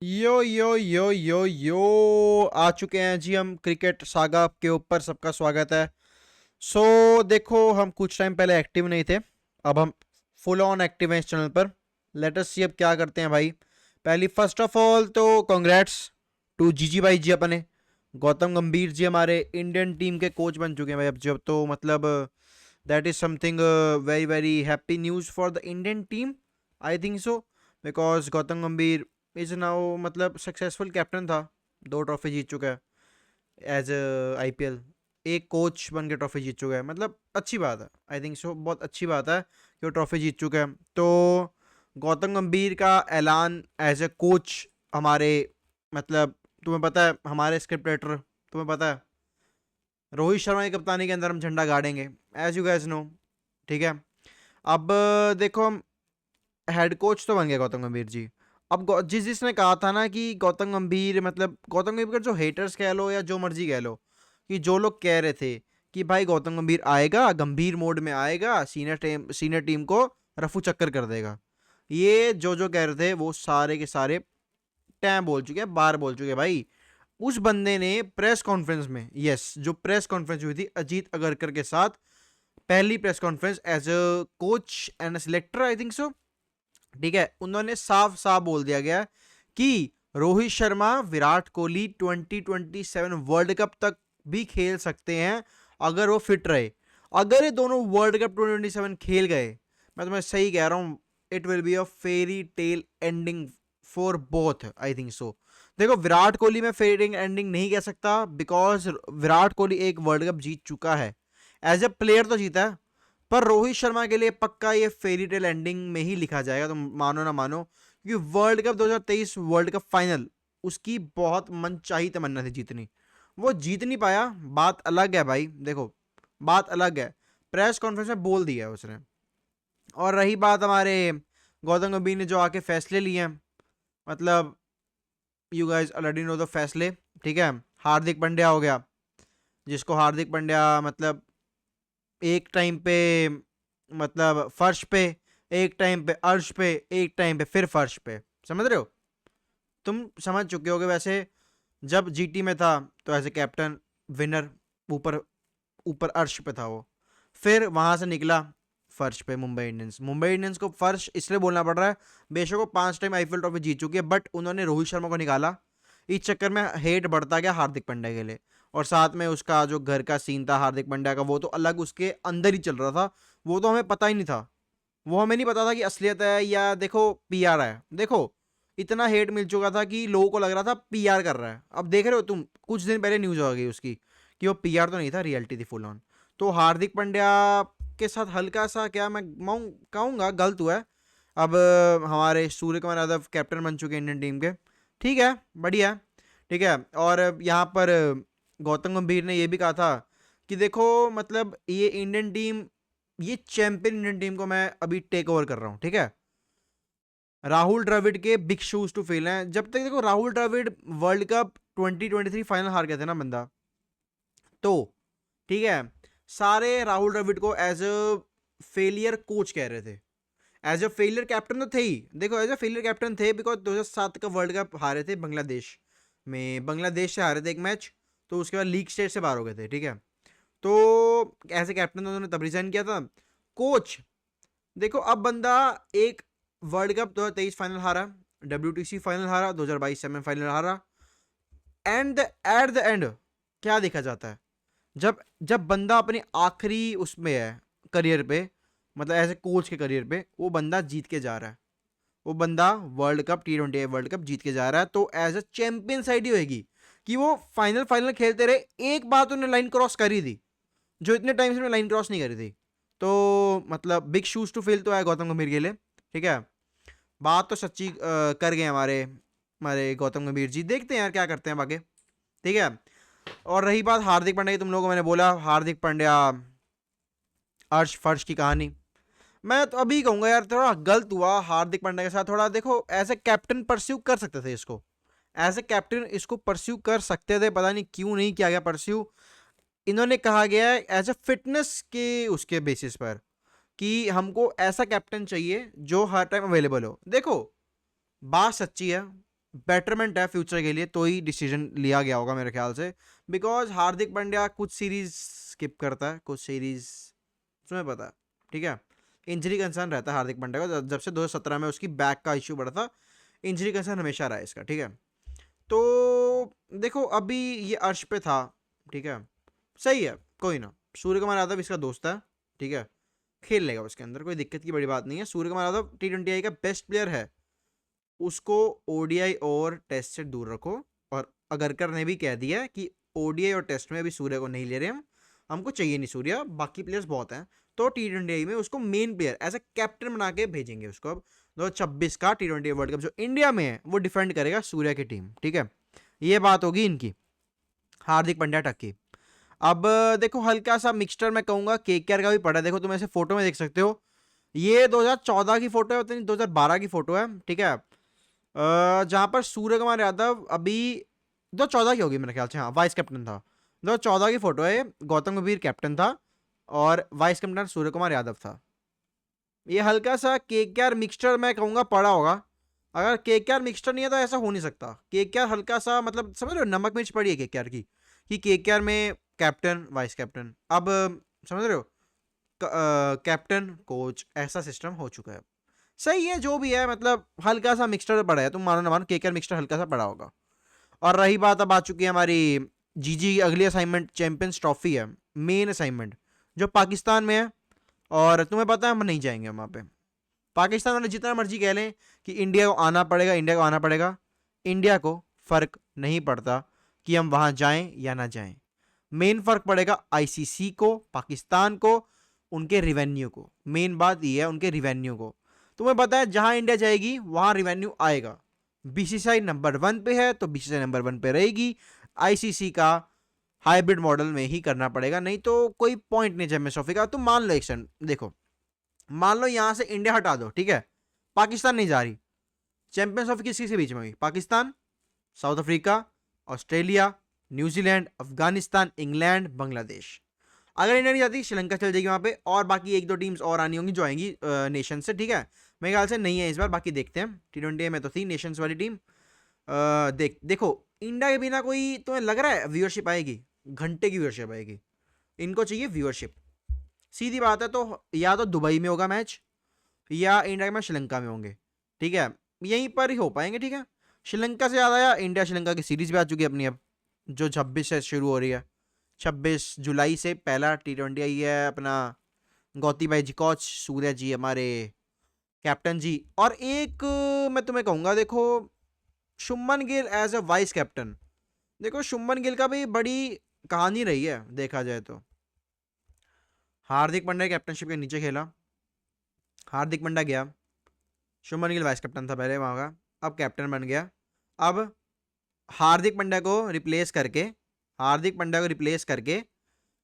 यो यो यो यो यो आ चुके हैं जी हम क्रिकेट सागा के ऊपर। सबका स्वागत है। देखो, हम कुछ टाइम पहले एक्टिव नहीं थे, अब हम फुल ऑन एक्टिव हैं इस चैनल पर। लेट अस सी अब क्या करते हैं भाई। पहली फर्स्ट ऑफ ऑल तो कांग्रेट्स टू जीजी भाई जी। अपने गौतम गंभीर जी हमारे इंडियन टीम के कोच बन चुके हैं भाई अब जब, तो मतलब that is something very very happy news for the Indian team, I think so. Because Gautam गंभीर इज नाउ मतलब सक्सेसफुल कैप्टन था, 2 ट्रॉफी जीत चुका है एज आईपीएल। एक कोच बन के ट्रॉफी जीत चुका है, मतलब अच्छी बात है, आई थिंक सो। बहुत अच्छी बात है कि वो ट्रॉफी जीत चुका है। तो गौतम गंभीर का ऐलान एज ए कोच हमारे, मतलब तुम्हें पता है हमारे स्क्रिप्ट राइटर, तुम्हें पता है रोहित शर्मा की कप्तानी के अंदर हम झंडा गाड़ेंगे, एज यू गैस नो। ठीक है। अब देखो, हम हेड कोच तो बन गया गौतम गंभीर जी। अब जिसने कहा था ना कि गौतम गंभीर, मतलब गौतम गंभीर का जो हेटर्स कह लो या जो मर्जी कह लो, कि जो लोग कह रहे थे कि भाई गौतम गंभीर आएगा, गंभीर मोड में आएगा, सीनियर टीम को रफू चक्कर कर देगा, ये जो कह रहे थे वो सारे के सारे टैम बोल चुके हैं, बार बोल चुके हैं भाई। उस बंदे ने प्रेस कॉन्फ्रेंस में, यस, जो प्रेस कॉन्फ्रेंस हुई थी अजीत अगरकर के साथ, पहली press conference as a coach and selector, I think so. ठीक है, उन्होंने साफ साफ बोल दिया गया कि रोहित शर्मा विराट कोहली 2027 वर्ल्ड कप तक भी खेल सकते हैं अगर वो फिट रहे। अगर ये दोनों वर्ल्ड कप 2027 खेल गए, मैं तुम्हें सही कह रहा हूं, it will be a fairy tale ending for both, I think सो। देखो, विराट कोहली में फेरी एंडिंग नहीं कह सकता बिकॉज विराट कोहली एक वर्ल्ड कप जीत चुका है, एज ए प्लेयर तो जीता है। पर रोहित शर्मा के लिए पक्का ये फेरी टेल एंडिंग में ही लिखा जाएगा, तुम मानो ना मानो, क्योंकि world cup 2023 world cup final उसकी बहुत मनचाही तमन्ना थी जीतनी, वो जीत नहीं पाया। बात अलग है भाई, देखो बात अलग है, प्रेस कॉन्फ्रेंस में बोल दिया है उसने। और रही बात हमारे गौतम गंभीर ने जो आके फैसले लिए हैं, मतलब you guys already know the फैसले। ठीक है, हार्दिक पांड्या हो गया, जिसको हार्दिक पांड्या मतलब एक टाइम पे, मतलब फर्श पे, एक टाइम पे अर्श पे, एक टाइम पे फिर फर्श पे, समझ रहे हो? तुम समझ चुके होगे वैसे। जब जीटी में था तो एज ए कैप्टन, विनर, ऊपर ऊपर अर्श पे था वो। फिर वहां से निकला फर्श पे, मुंबई इंडियंस को फर्श इसलिए बोलना पड़ रहा है, बेशक वो 5 टाइम आईपीएल ट्रॉफी जीत चुकी है, बट उन्होंने रोहित शर्मा को निकाला। इस चक्कर में हेट बढ़ता गया हार्दिक पांड्या के लिए। और साथ में उसका जो घर का सीन था हार्दिक पांड्या का, वो तो अलग उसके अंदर ही चल रहा था, वो तो हमें पता ही नहीं था। वो हमें नहीं पता था कि असलियत है या देखो पीआर है। देखो, इतना हेट मिल चुका था कि लोगों को लग रहा था पीआर कर रहा है। अब देख रहे हो तुम, कुछ दिन पहले न्यूज आ गई उसकी कि वो पीआर तो नहीं था, रियलिटी थी फुल ऑन। तो हार्दिक पांड्या के साथ हल्का सा क्या मैं कहूंगा गलत हुआ है। अब हमारे सूर्य कुमार यादव कैप्टन बन चुके हैं इंडियन टीम के। ठीक है, बढ़िया। ठीक है, और यहाँ पर गौतम गंभीर ने ये भी कहा था कि देखो, मतलब ये इंडियन टीम, ये चैंपियन इंडियन टीम को मैं अभी टेक ओवर कर रहा हूँ। ठीक है, राहुल द्रविड़ के बिग शूज टू फिल हैं। जब तक देखो Rahul Dravid world cup 2023 final हार गए थे ना बंदा, तो ठीक है, सारे राहुल द्रविड़ को एज अ फेलियर कोच कह रहे थे। एज अ फेलियर कैप्टन तो थे ही, देखो एज अ फेलियर कैप्टन थे बिकॉज 2007 का वर्ल्ड कप हारे थे बांग्लादेश में, बांग्लादेश से हारे थे एक मैच, तो उसके बाद लीग स्टेज से बाहर हो गए थे। ठीक है, तो एज ए कैप्टन उन्होंने तब रिजाइन किया था। कोच, देखो अब बंदा एक वर्ल्ड कप 2023 फाइनल हारा, डब्ल्यूटीसी फाइनल हारा, 2022 सेमीफाइनल हारा, एंड एट द एंड क्या देखा जाता है, जब जब बंदा अपने आखिरी उसमें है करियर पे, मतलब एज ए कोच के करियर पे, वो बंदा जीत के जा रहा है, वो बंदा world cup T20 world cup जीत के जा रहा है, तो एज ए चैंपियन साइड ही होगी कि वो फाइनल फाइनल खेलते रहे। एक बात उन्होंने लाइन क्रॉस करी थी, जो इतने टाइम से लाइन क्रॉस नहीं करी थी। तो मतलब बिग शूज टू फिल तो है गौतम गंभीर के लिए। ठीक है, बात तो सच्ची कर गए हमारे हमारे गौतम गंभीर जी, देखते हैं यार क्या करते हैं आगे। ठीक है, और रही बात हार्दिक पांड्या की, तुम लोगों को मैंने बोला हार्दिक पांड्या अर्श फर्श की कहानी, मैं तो अभी कहूंगा यार थोड़ा गलत हुआ हार्दिक पांड्या के साथ। थोड़ा देखो, एज ए कैप्टन परस्यू कर सकते थे इसको, एज ए कैप्टन इसको परस्यू कर सकते थे, पता नहीं क्यों नहीं किया गया परस्यू। इन्होंने कहा गया है एज ए फिटनेस के उसके बेसिस पर कि हमको ऐसा कैप्टन चाहिए जो हर टाइम अवेलेबल हो। देखो, बात सच्ची है, बेटरमेंट है फ्यूचर के लिए, तो ही डिसीजन लिया गया होगा मेरे ख्याल से। बिकॉज हार्दिक पांड्या कुछ सीरीज स्किप करता है, कुछ सीरीज तुम्हें पता है, ठीक है। इंजरी कंसर्न रहता है हार्दिक पांड्या का, जब से 2017 में उसकी बैक का इश्यू बढ़ा था, इंजरी कंसर्न हमेशा रहा है इसका, ठीक है। तो देखो अभी ये अर्श पे था, ठीक है, सही है, कोई ना। सूर्य कुमार यादव इसका दोस्त है, ठीक है, खेल लेगा उसके अंदर, कोई दिक्कत की बड़ी बात नहीं है। सूर्य कुमार यादव T20 का बेस्ट प्लेयर है, उसको ओडीआई और टेस्ट से दूर रखो। और अगरकर ने भी कह दिया कि ओडीआई और टेस्ट में अभी सूर्य को नहीं ले रहे हम, हमको चाहिए नहीं सूर्य, बाकी प्लेयर्स बहुत हैं। तो T20 में उसको main player as a captain बना के भेजेंगे उसको। अब 2026 का T20 वर्ल्ड कप जो इंडिया में है वो डिफेंड करेगा सूर्य की टीम, ठीक है। ये बात होगी इनकी, हार्दिक पांड्या तक की। अब देखो हल्का सा मिक्सचर मैं कहूंगा केकेआर का भी पड़ा है, देखो तुम ऐसे फोटो में देख सकते हो, ये 2014 की फोटो है, पता नहीं 2012 की फोटो है, ठीक है। जहां पर सूर्य कुमार यादव अभी 2014 की होगी मेरे ख्याल से, हाँ, वाइस कैप्टन था। 2014 की फोटो है, गौतम गंभीर कैप्टन था और वाइस कैप्टन सूर्य कुमार यादव था। ये हल्का सा केकेआर मिक्सचर मैं कहूंगा पड़ा होगा। अगर केकेआर मिक्सचर नहीं है तो ऐसा हो नहीं सकता। केकेआर हल्का सा मतलब समझ रहे हो, नमक मिर्च पड़ी है केकेआर की, कि केकेआर में कैप्टन वाइस कैप्टन, अब समझ रहे हो, कैप्टन कोच ऐसा सिस्टम हो चुका है। सही है जो भी है, मतलब हल्का सा मिक्सचर पड़ा है, तुम मानो ना मानो केकेआर मिक्सचर हल्का सा पड़ा होगा। और रही बात, अब आ चुकी है हमारी जीजी की अगली असाइनमेंट, चैंपियंस ट्रॉफी है, मेन असाइनमेंट जो पाकिस्तान में है। और तुम्हें पता है हम नहीं जाएंगे वहाँ पे। पाकिस्तान वाले जितना मर्जी कह लें कि इंडिया को आना पड़ेगा, इंडिया को आना पड़ेगा, इंडिया को फर्क नहीं पड़ता कि हम वहाँ जाएं या ना जाएं। मेन फर्क पड़ेगा आईसीसी को, पाकिस्तान को, उनके रिवेन्यू को। मेन बात यह है, उनके रिवेन्यू को। तुम्हें पता है जहां इंडिया जाएगी वहां रिवेन्यू आएगा। बीसीसीआई नंबर 1 पे है तो बीसीसीआई नंबर 1 पे रहेगी। आईसीसी का हाइब्रिड मॉडल में ही करना पड़ेगा, नहीं तो कोई पॉइंट नहीं चैंपियंस ट्रॉफी का। तुम मान लो एक सेकंड, देखो मान लो यहां से इंडिया हटा दो, ठीक है, पाकिस्तान नहीं जा रही, चैंपियंस ट्रॉफी किसी के बीच में हुई, Pakistan, south Africa, Australia, New Zealand, Afghanistan, England, Bangladesh. अगर इंडिया नहीं जाती श्रीलंका चल जाएगी वहां पे, और बाकी एक दो टीम्स और आनी होंगी जो आएंगी नेशन से, ठीक है। मेरे ख्याल से नहीं है इस बार, बाकी देखते हैं। T20 में तो थी नेशंस वाली टीम। देखो इंडिया के बिना कोई तुम्हें लग रहा है व्यूअरशिप आएगी? घंटे की व्यूअरशिप आएगी। इनको चाहिए व्यूअरशिप, सीधी बात है। तो या तो दुबई में होगा मैच, या इंडिया के मैच श्रीलंका में होंगे, ठीक है, यहीं पर ही हो पाएंगे, ठीक है। श्रीलंका से याद आया, इंडिया श्रीलंका की सीरीज भी आ चुकी है अपनी अब, जो 26 से शुरू हो रही है। 26 जुलाई से पहला T20 आई है अपना। गौती भाई जी कोच, सूर्य जी हमारे कैप्टन जी। और एक मैं तुम्हें कहूंगा, देखो Shubman Gill as a vice captain, देखो शुभमन गिल का भी बड़ी कहानी रही है देखा जाए तो। हार्दिक पांड्या कैप्टनशिप के नीचे खेला, हार्दिक पांड्या गया, शुभमन गिल वाइस कैप्टन था पहले वहां का, अब कैप्टन बन गया। अब हार्दिक पांड्या को रिप्लेस करके, हार्दिक पांड्या को रिप्लेस करके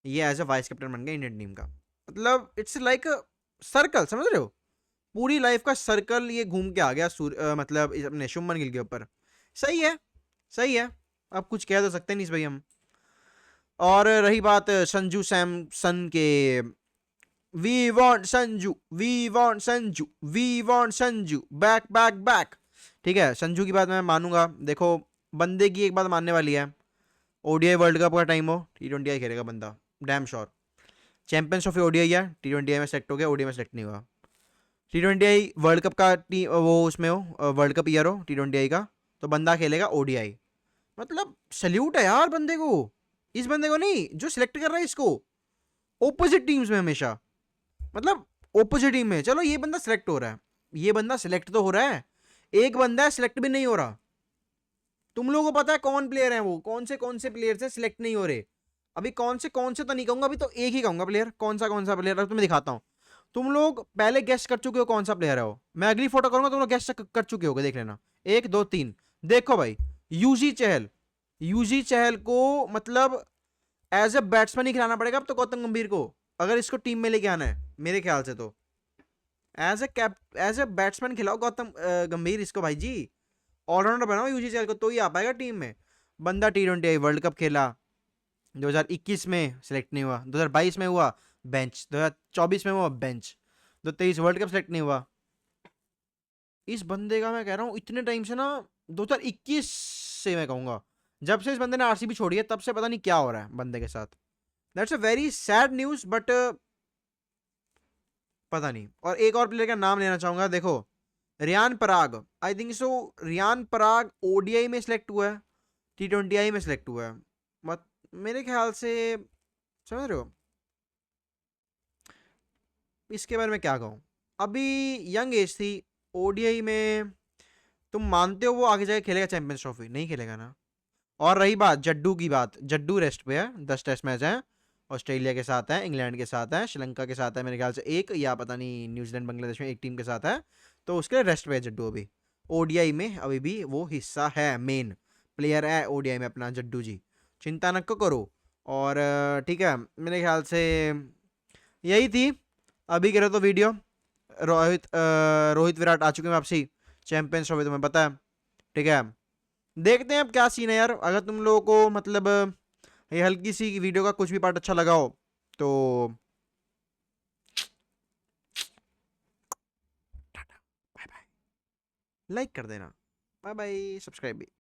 ये एज अ वाइस कैप्टन बन गया इंडियन टीम का। मतलब इट्स लाइक सर्कल, समझ रहे हो, पूरी लाइफ का सर्कल ये घूम के आ गया मतलब अपने शुभमन गिल के ऊपर। सही है, सही है, अब कुछ कह तो सकते नहीं इस भाई हम। और रही बात संजू सैमसन के, we want Sanju, we want Sanju, we want Sanju, back back back, ठीक है। संजू की बात मैं मानूंगा, देखो बंदे की एक बात मानने वाली है, ओडीआई वर्ल्ड कप का टाइम हो T20 खेलेगा बंदा, damn sure. Champions trophy ODI है, T20 में सेलेक्ट हो गया, ओडीआई में सेलेक्ट नहीं हुआ। T20 वर्ल्ड कप का वो उसमें हो, वर्ल्ड कप ईयर हो T20 का, तो बंदा खेलेगा ओडीआई। मतलब सल्यूट है यार बंदे को, इस बंदे को नहीं जो सिलेक्ट कर रहा है इसको, ओपोजिट टीम्स में हमेशा, मतलब ओपोजिट टीम में, चलो ये बंदा सिलेक्ट हो रहा है, ये बंदा सिलेक्ट तो हो रहा है, एक बंदा है सिलेक्ट भी नहीं हो रहा। तुम लोगों को पता है कौन प्लेयर है वो, कौन से प्लेयर से सिलेक्ट नहीं हो रहे? अभी कौन से तो नहीं कहूंगा, अभी तो एक ही कहूंगा प्लेयर, कौन सा प्लेयर है तुम्हें दिखाता हूं। तुम लोग पहले गेस्ट कर चुके हो कौन सा प्लेयर है वो, मैं अगली फोटो करूंगा तुम लोग गेस्ट कर चुके हो, देख लेना, 1 2 3। देखो भाई, यूजी चहल, यूजी चहल को मतलब एज ए बैट्समैन ही खिलाना पड़ेगा अब तो गौतम गंभीर को, अगर इसको टीम में लेके आना है मेरे ख्याल से तो। एज ए बैट्समैन खिलाओ गौतम गंभीर इसको भाई जी, ऑलराउंडर बनाओ यूजी चहल को, तो ही आ पाएगा टीम में। बंदा T20 वर्ल्ड कप खेला, 2021 में सिलेक्ट नहीं हुआ, 2022 में हुआ बेंच, 2024 में हुआ बेंच, 2023 वर्ल्ड कप सिलेक्ट नहीं हुआ। इस बंदे का मैं कह रहा हूँ इतने टाइम से ना 2021 से मैं कहूंगा, जब से इस बंदे ने आरसीबी छोड़ी है तब से पता नहीं क्या हो रहा है बंदे के साथ। That's a very sad news, but पता नहीं। और एक और प्लेयर का नाम लेना चाहूंगा, देखो Riyan Parag, I think so Riyan Parag ODI में सिलेक्ट हुआ है, T20I में सिलेक्ट हुआ है, मत मेरे ख्याल से, समझ रहे हो इसके बारे में क्या कहूँ। अभी यंग एज थी, ओडीआई में तुम मानते हो वो आगे जाके खेलेगा चैंपियंस ट्रॉफी? नहीं खेलेगा ना। और रही बात जड्डू की, बात जड्डू रेस्ट पे है, 10 टेस्ट मैच हैं, ऑस्ट्रेलिया के साथ है, इंग्लैंड के साथ है, श्रीलंका के साथ है मेरे ख्याल से एक, या पता नहीं न्यूजीलैंड बांग्लादेश में एक टीम के साथ है, तो उसके लिए रेस्ट पे है जड्डू अभी। ओडीआई में अभी भी वो हिस्सा है, मेन प्लेयर है ओडीआई में अपना जड्डू जी, चिंता न करो। और ठीक है, मेरे ख्याल से यही थी अभी कह रहे तो वीडियो। रोहित विराट आ चुके हैं वापसी, चैंपियंस ट्रॉफी तुम्हें पता है, ठीक है। देखते हैं अब क्या सीन है यार। अगर तुम लोगों को मतलब ये हल्की सी वीडियो का कुछ भी पार्ट अच्छा लगा हो तो बाय बाय, लाइक कर देना, बाय बाय, सब्सक्राइब भी।